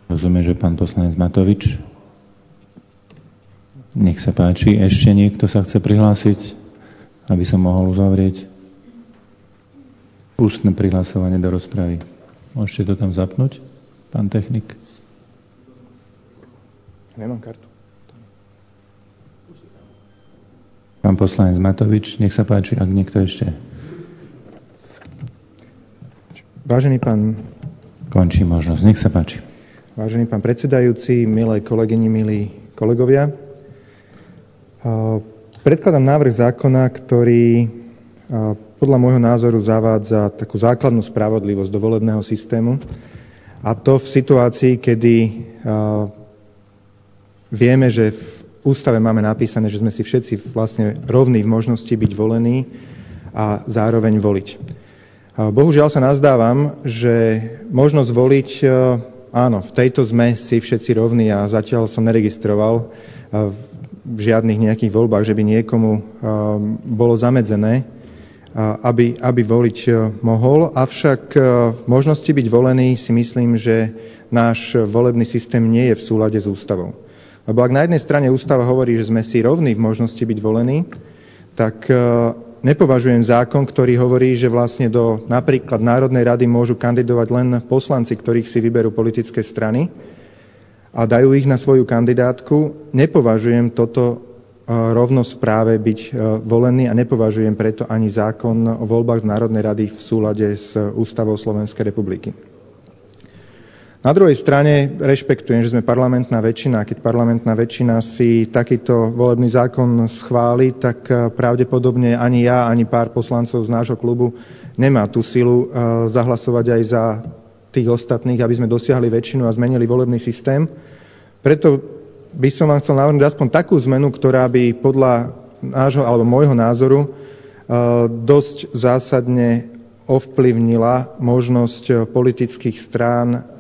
Rozumiem, že pán poslanec Matovič. Nech sa páči. Ešte niekto sa chce prihlásiť, aby som mohol uzavrieť ústne prihlasovanie do rozpravy. Môžete to tam zapnúť, pán technik? Nemám kartu. Pán poslanec Matovič, nech sa páči, ak niekto ešte. Vážený pán... Končí možnosť, nech sa páči. Vážený pán predsedajúci, milé kolegyni, milí kolegovia, predkladám návrh zákona, ktorý podľa môjho názoru zavádza takú základnú spravodlivosť do volebného systému, a to v situácii, kedy vieme, že v ústave máme napísané, že sme si všetci vlastne rovní v možnosti byť volení a zároveň voliť. Bohužiaľ sa nazdávam, že možnosť voliť, áno, v tejto sme si všetci rovní a zatiaľ som neregistroval v žiadnych nejakých voľbách, že by niekomu bolo zamedzené, aby voliť mohol. Avšak v možnosti byť volený si myslím, že náš volebný systém nie je v súlade s ústavou. Lebo ak na jednej strane ústava hovorí, že sme si rovní v možnosti byť volení, tak nepovažujem zákon, ktorý hovorí, že vlastne do napríklad Národnej rady môžu kandidovať len poslanci, ktorých si vyberú politické strany a dajú ich na svoju kandidátku. Nepovažujem toto rovnosť práve byť volený a nepovažujem preto ani zákon o voľbách do Národnej rady v súlade s Ústavou Slovenskej republiky. Na druhej strane rešpektujem, že sme parlamentná väčšina. Keď parlamentná väčšina si takýto volebný zákon schváli, tak pravdepodobne ani ja, ani pár poslancov z nášho klubu nemá tú silu zahlasovať aj za tých ostatných, aby sme dosiahli väčšinu a zmenili volebný systém. Preto by som vám chcel navrhnúť aspoň takú zmenu, ktorá by podľa nášho alebo môjho názoru dosť zásadne ovplyvnila možnosť politických strán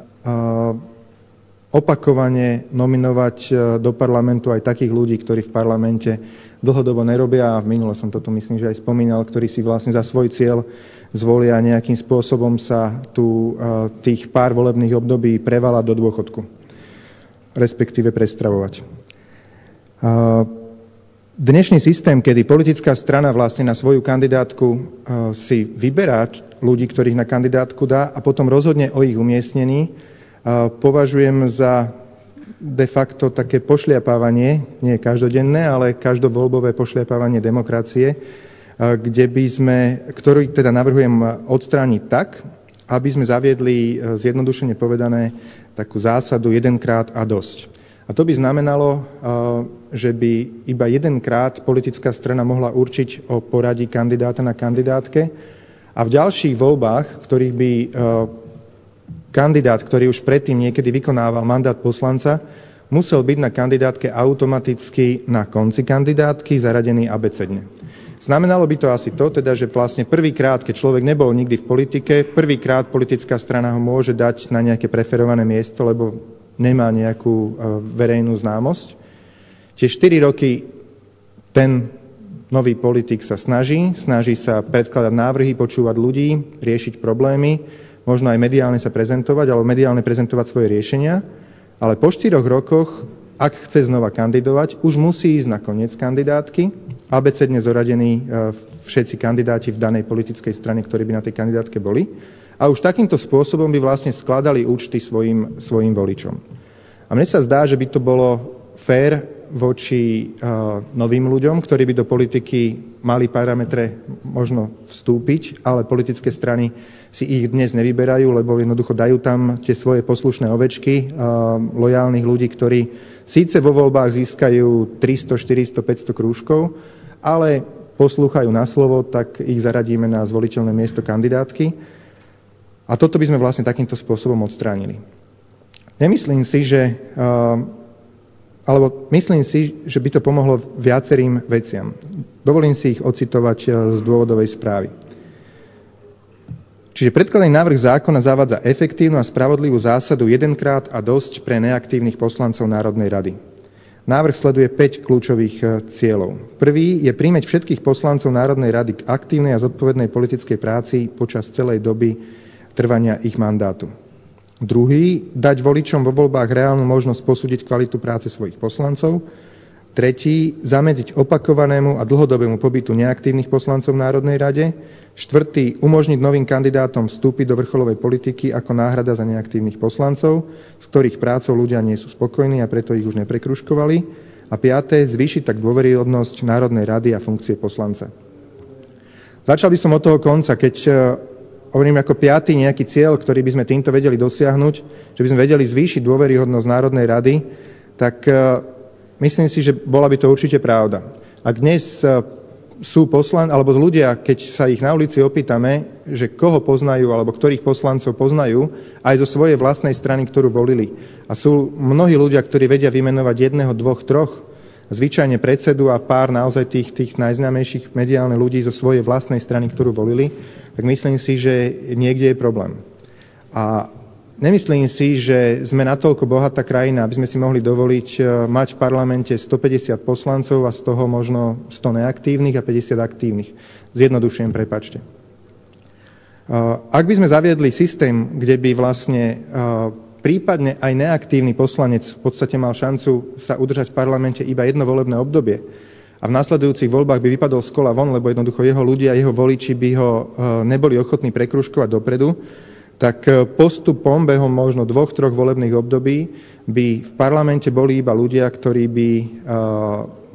opakovane nominovať do parlamentu aj takých ľudí, ktorí v parlamente dlhodobo nerobia, a v minule som toto myslím, že aj spomínal, ktorí si vlastne za svoj cieľ zvolia nejakým spôsobom sa tu tých pár volebných období prevalať do dôchodku, respektíve prestravovať. Dnešný systém, kedy politická strana vlastne na svoju kandidátku si vyberá ľudí, ktorých na kandidátku dá a potom rozhodne o ich umiestnení, považujem za de facto také pošliapávanie, nie každodenné, ale každovoľbové pošliapávanie demokracie, ktorý teda navrhujem odstrániť tak, aby sme zaviedli, zjednodušene povedané, takú zásadu jedenkrát a dosť. A to by znamenalo, že by iba jedenkrát politická strana mohla určiť o poradí kandidáta na kandidátke a v ďalších voľbách, ktorých by kandidát, ktorý už predtým niekedy vykonával mandát poslanca, musel byť na kandidátke automaticky na konci kandidátky zaradený abecedne. Znamenalo by to asi to, teda, že vlastne prvýkrát, keď človek nebol nikdy v politike, prvýkrát politická strana ho môže dať na nejaké preferované miesto, lebo nemá nejakú verejnú známosť. Tie 4 roky ten nový politik sa snaží sa predkladať návrhy, počúvať ľudí, riešiť problémy, možno aj mediálne sa prezentovať, alebo mediálne prezentovať svoje riešenia, ale po 4 rokoch, ak chce znova kandidovať, už musí ísť na koniec kandidátky, abecedne zoradení všetci kandidáti v danej politickej strane, ktorí by na tej kandidátke boli, a už takýmto spôsobom by vlastne skladali účty svojim voličom. A mne sa zdá, že by to bolo fér voči novým ľuďom, ktorí by do politiky mali parametre možno vstúpiť, ale politické strany si ich dnes nevyberajú, lebo jednoducho dajú tam tie svoje poslušné ovečky, lojálnych ľudí, ktorí síce vo voľbách získajú 300, 400, 500 krúžkov, ale poslúchajú na slovo, tak ich zaradíme na zvoliteľné miesto kandidátky. A toto by sme vlastne takýmto spôsobom odstránili. Myslím si, že by to pomohlo viacerým veciam. Dovolím si ich ocitovať z dôvodovej správy. Čiže predkladaný návrh zákona zavádza efektívnu a spravodlivú zásadu jedenkrát a dosť pre neaktívnych poslancov Národnej rady. Návrh sleduje 5 kľúčových cieľov. Prvý je primäť všetkých poslancov Národnej rady k aktívnej a zodpovednej politickej práci počas celej doby trvania ich mandátu. Druhý, dať voličom vo voľbách reálnu možnosť posúdiť kvalitu práce svojich poslancov. Tretí, zamedziť opakovanému a dlhodobému pobytu neaktívnych poslancov v Národnej rade. Štvrtý, umožniť novým kandidátom vstúpiť do vrcholovej politiky ako náhrada za neaktívnych poslancov, s ktorých prácou ľudia nie sú spokojní a preto ich už neprekružkovali. A piaté, zvýšiť tak dôveryhodnosť Národnej rady a funkcie poslanca. Začal by som od toho konca, keď hovorím ako piaty nejaký cieľ, ktorý by sme týmto vedeli dosiahnuť, že by sme vedeli zvýšiť dôveryhodnosť Národnej rady, tak myslím si, že bola by to určite pravda. Ak dnes sú alebo ľudia, keď sa ich na ulici opýtame, že koho poznajú alebo ktorých poslancov poznajú, aj zo svojej vlastnej strany, ktorú volili. A sú mnohí ľudia, ktorí vedia vymenovať jedného, dvoch, troch, zvyčajne predsedu a pár naozaj tých najznámejších mediálnych ľudí zo svojej vlastnej strany, ktorú volili, tak myslím si, že niekde je problém. A nemyslím si, že sme natoľko bohatá krajina, aby sme si mohli dovoliť mať v parlamente 150 poslancov a z toho možno 100 neaktívnych a 50 aktívnych. Zjednodušujem, prepáčte. Ak by sme zaviedli systém, kde by vlastne prípadne aj neaktívny poslanec v podstate mal šancu sa udržať v parlamente iba jedno volebné obdobie a v nasledujúcich voľbách by vypadol z kola von, lebo jednoducho jeho ľudia, jeho voliči by ho neboli ochotní prekružkovať dopredu, tak postupom, behom možno 2-3 volebných období by v parlamente boli iba ľudia, ktorí by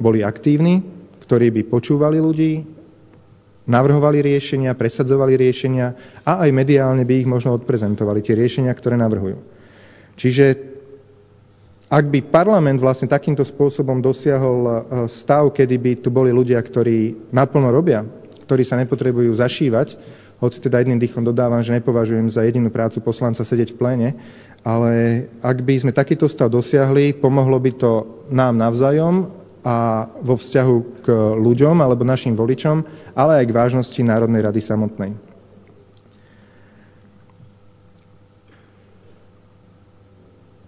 boli aktívni, ktorí by počúvali ľudí, navrhovali riešenia, presadzovali riešenia a aj mediálne by ich možno odprezentovali, tie riešenia, ktoré navrhujú. Čiže ak by parlament vlastne takýmto spôsobom dosiahol stav, kedy by tu boli ľudia, ktorí naplno robia, ktorí sa nepotrebujú zašívať, hoci teda jedným dýchom dodávam, že nepovažujem za jedinú prácu poslanca sedieť v pléne, ale ak by sme takýto stav dosiahli, pomohlo by to nám navzájom a vo vzťahu k ľuďom alebo našim voličom, ale aj k vážnosti Národnej rady samotnej.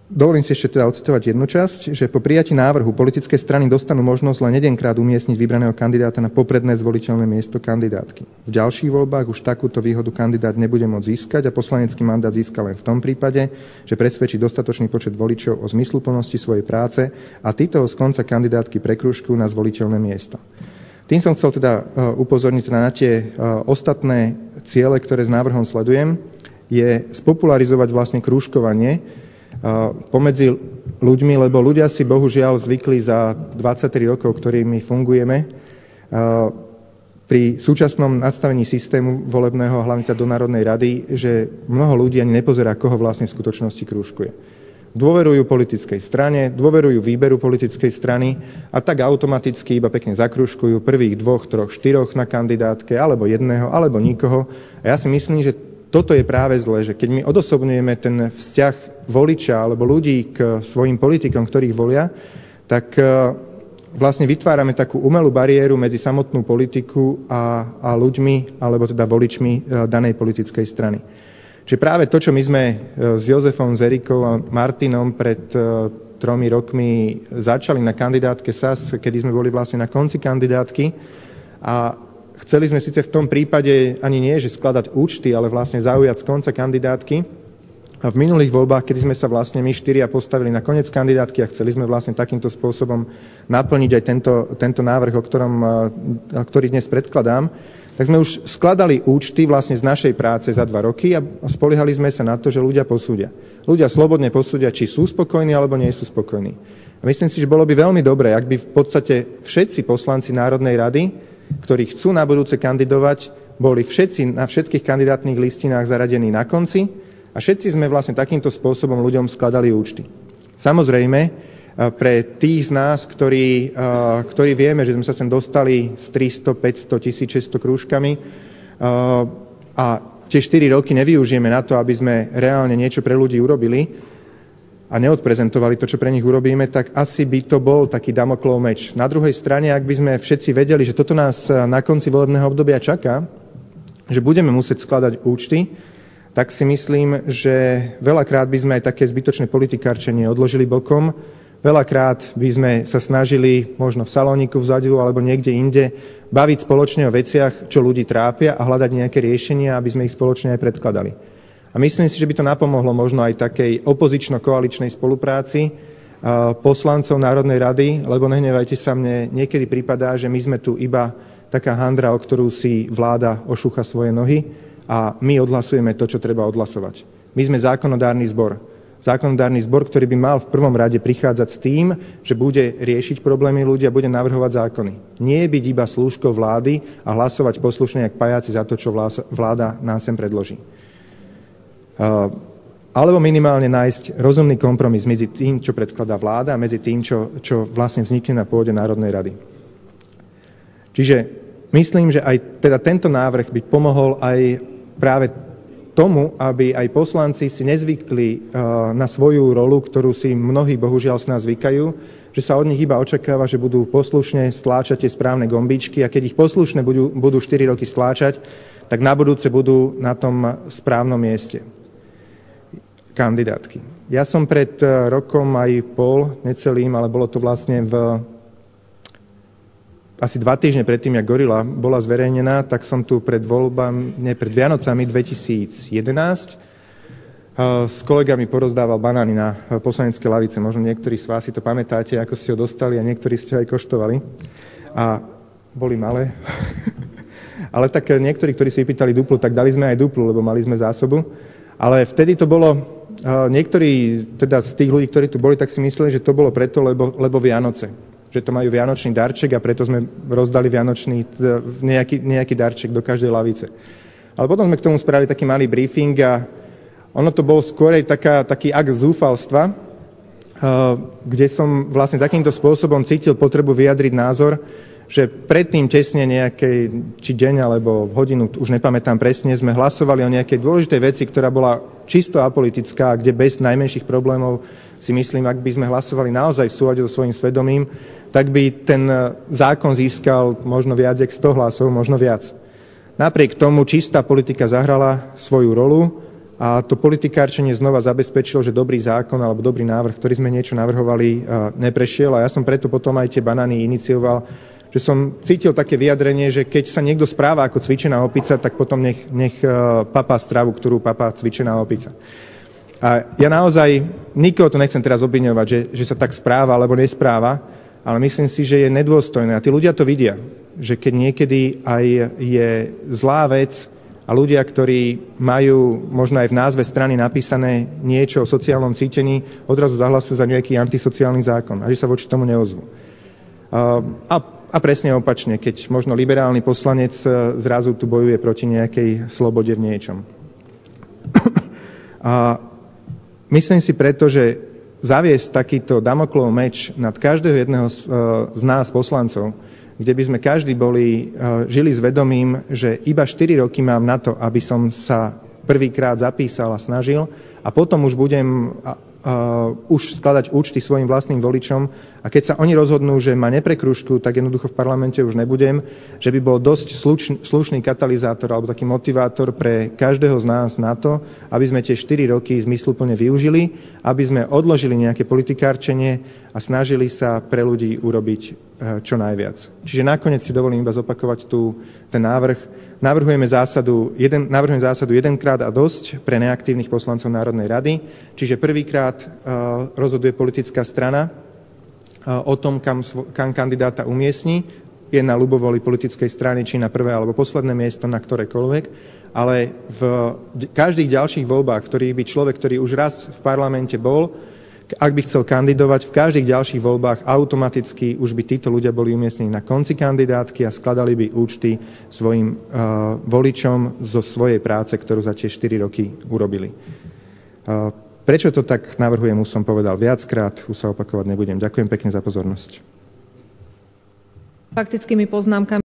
Dovolím si ešte teda ocitovať jednu časť, že po prijatí návrhu politické strany dostanú možnosť len jedenkrát umiestniť vybraného kandidáta na popredné zvoliteľné miesto kandidátky. V ďalších voľbách už takúto výhodu kandidát nebude môcť získať a poslanecký mandát získa len v tom prípade, že presvedčí dostatočný počet voličov o zmysluplnosti svojej práce a títo ho z konca kandidátky prekružkujú na zvoliteľné miesto. Tým som chcel teda upozorniť na tie ostatné ciele, ktoré s návrhom sledujem, je spopularizovať vlastne krúžkovanie pomedzi ľuďmi, lebo ľudia si bohužiaľ zvykli za 23 rokov, ktorými fungujeme, pri súčasnom nastavení systému volebného, hlavne do Národnej rady, že mnoho ľudí ani nepozerá, koho vlastne v skutočnosti krúžkuje. Dôverujú politickej strane, dôverujú výberu politickej strany a tak automaticky iba pekne zakrúžkujú prvých 2, 3, 4 na kandidátke, alebo jedného, alebo nikoho. A ja si myslím, že toto je práve zle, že keď my odosobňujeme ten vzťah voliča alebo ľudí k svojim politikom, ktorých volia, tak vlastne vytvárame takú umelú bariéru medzi samotnú politiku a ľuďmi, alebo teda voličmi danej politickej strany. Čiže práve to, čo my sme s Jozefom, s Erikou a Martinom pred 3 rokmi začali na kandidátke SAS, kedy sme boli vlastne na konci kandidátky a chceli sme síce v tom prípade ani nie, že skladať účty, ale vlastne zaujať z konca kandidátky. A v minulých voľbách, kedy sme sa vlastne my 4 postavili na koniec kandidátky a chceli sme vlastne takýmto spôsobom naplniť aj tento návrh, ktorý dnes predkladám, tak sme už skladali účty vlastne z našej práce za 2 roky a spoliehali sme sa na to, že ľudia posúdia. Ľudia slobodne posúdia, či sú spokojní alebo nie sú spokojní. A myslím si, že bolo by veľmi dobré, ak by v podstate všetci poslanci Národnej rady, ktorí chcú na budúce kandidovať, boli všetci na všetkých kandidátnych listinách zaradení na konci a všetci sme vlastne takýmto spôsobom ľuďom skladali účty. Samozrejme, pre tých z nás, ktorí vieme, že sme sa sem dostali s 300, 500, 1600 krúžkami a tie 4 roky nevyužijeme na to, aby sme reálne niečo pre ľudí urobili a neodprezentovali to, čo pre nich urobíme, tak asi by to bol taký Damoklov meč. Na druhej strane, ak by sme všetci vedeli, že toto nás na konci volebného obdobia čaká, že budeme musieť skladať účty, tak si myslím, že veľakrát by sme aj také zbytočné politikárčenie odložili bokom, veľakrát by sme sa snažili možno v salóniku vzadu alebo niekde inde baviť spoločne o veciach, čo ľudí trápia a hľadať nejaké riešenia, aby sme ich spoločne aj predkladali. A myslím si, že by to napomohlo možno aj takej opozično-koaličnej spolupráci poslancov Národnej rady, lebo nehnevajte sa, mne niekedy prípadá, že my sme tu iba taká handra, o ktorú si vláda ošúcha svoje nohy a my odhlasujeme to, čo treba odhlasovať. My sme zákonodárny zbor. Zákonodárny zbor, ktorý by mal v prvom rade prichádzať s tým, že bude riešiť problémy ľudí a bude navrhovať zákony. Nie byť iba slúžkou vlády a hlasovať poslušne jak pajáci za to, čo vláda nám sem predloží. Alebo minimálne nájsť rozumný kompromis medzi tým, čo predkladá vláda a medzi tým, čo vlastne vznikne na pôde Národnej rady. Čiže myslím, že aj teda tento návrh by pomohol aj práve tomu, aby aj poslanci si nezvykli na svoju rolu, ktorú si mnohí bohužiaľ z nás zvykajú, že sa od nich iba očakáva, že budú poslušne stláčať tie správne gombíčky a keď ich poslušne budú 4 roky stláčať, tak na budúce budú na tom správnom mieste kandidátky. Ja som pred rokom aj pol, necelým, ale bolo to vlastne asi 2 týždne predtým, jak Gorila bola zverejnená, tak som tu pred Vianocami 2011 s kolegami porozdával banány na poslaneckej lavice. Možno niektorí z vás si to pamätáte, ako ste ho dostali a niektorí ste ho aj koštovali. A boli malé. Ale tak niektorí, ktorí si vypýtali duplu, tak dali sme aj duplu, lebo mali sme zásobu. Ale vtedy to bolo, niektorí teda z tých ľudí, ktorí tu boli, tak si mysleli, že to bolo preto, lebo Vianoce. Že to majú vianočný darček a preto sme rozdali nejaký darček do každej lavice. Ale potom sme k tomu spravili taký malý briefing a ono to bol skôr taký akt zúfalstva, kde som vlastne takýmto spôsobom cítil potrebu vyjadriť názor, že predtým tesne nejakej, či deň alebo hodinu, už nepamätám presne, sme hlasovali o nejakej dôležitej veci, ktorá bola čisto apolitická, kde bez najmenších problémov si myslím, ak by sme hlasovali naozaj v súlade so svojím svedomím, tak by ten zákon získal možno viac jak 100 hlasov, možno viac. Napriek tomu čistá politika zahrala svoju rolu a to politikárčenie znova zabezpečilo, že dobrý zákon alebo dobrý návrh, ktorý sme niečo navrhovali, neprešiel a ja som preto potom aj tie banány inicioval, že som cítil také vyjadrenie, že keď sa niekto správa ako cvičená opica, tak potom nech papá stravu, ktorú papá cvičená opica. A ja naozaj nikoho to nechcem teraz obviňovať, že sa tak správa alebo nespráva, ale myslím si, že je nedôstojné. A tí ľudia to vidia, že keď niekedy aj je zlá vec a ľudia, ktorí majú možno aj v názve strany napísané niečo o sociálnom cítení, odrazu zahlasujú za nejaký antisociálny zákon a že sa voči tomu neozvú. A presne opačne, keď možno liberálny poslanec zrazu tu bojuje proti nejakej slobode v niečom. A myslím si preto, že zaviesť takýto Damoklov meč nad každého jedného z nás poslancov, kde by sme každý žili s vedomím, že iba 4 roky mám na to, aby som sa prvýkrát zapísal a snažil a potom už budem už skladať účty svojim vlastným voličom a keď sa oni rozhodnú, že ma neprekružkujú, tak jednoducho v parlamente už nebudem, že by bol dosť slušný katalizátor alebo taký motivátor pre každého z nás na to, aby sme tie 4 roky zmysluplne využili, aby sme odložili nejaké politikárčenie a snažili sa pre ľudí urobiť čo najviac. Čiže nakoniec si dovolím iba zopakovať ten návrh. Navrhujem zásadu jedenkrát a dosť pre neaktívnych poslancov Národnej rady, čiže prvýkrát rozhoduje politická strana o tom, kam kandidáta umiestni, je na ľubovoli politickej strany, či na prvé alebo posledné miesto, na ktorékoľvek, ale v každých ďalších voľbách, v ktorých by človek, ktorý už raz v parlamente bol, ak by chcel kandidovať, v každých ďalších voľbách automaticky už by títo ľudia boli umiestnení na konci kandidátky a skladali by účty svojim voličom zo svojej práce, ktorú za tie 4 roky urobili. Prečo to tak navrhujem, už som povedal viackrát, už sa opakovať nebudem. Ďakujem pekne za pozornosť. Faktickými poznámkami